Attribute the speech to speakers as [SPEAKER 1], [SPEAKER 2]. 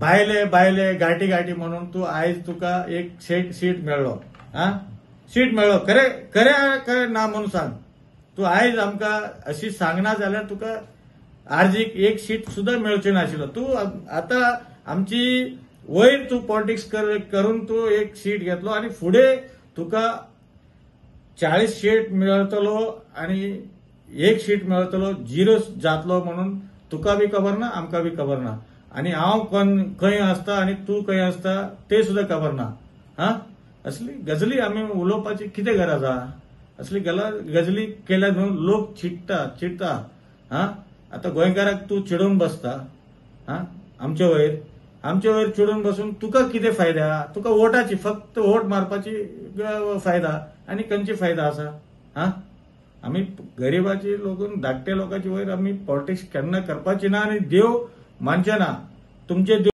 [SPEAKER 1] भायले भायले गाठी गाठी म्हणून तू आयज तुका एक सीट मेळ्ळो सीट मेळ्ळो खरे ना म्हणून सांग तू आयज आमकां अशी सांगना जाल्यार तुका आर्जीक एक सीट सुद्धा मेळचें नाशिल्लो तू आता आमची वयर तू पॉलिटिक्स करून तू एक सीट घेतलो आणि फुडें तुका 40 सीट मेळटलो आणि एक सीट मेळटलो 0 जातलो म्हणून तुका बी खबर ना आमकां बी खबर ना आणि हांव खंय आसता आणि तू खंय आसता ते सुद्धा खबर ना असली गजली आमी उलोवपाची कितें गरज आहा असली गजली केल्या न्हू लोक चिडटा आता गोंयकाराक तू चिडून बसता आमचे वयर चिडून बसून तुका कितें फायदा तुका वोटाची फक्त वोट मारपाची फायदा आणि खंयची फायदा आसा आमी गरीबाची लोकून धाकटे लोकांची वयर आमी पॉलिटिक्स केन्ना करपाची ना आणि देव मानचे ना तुमचे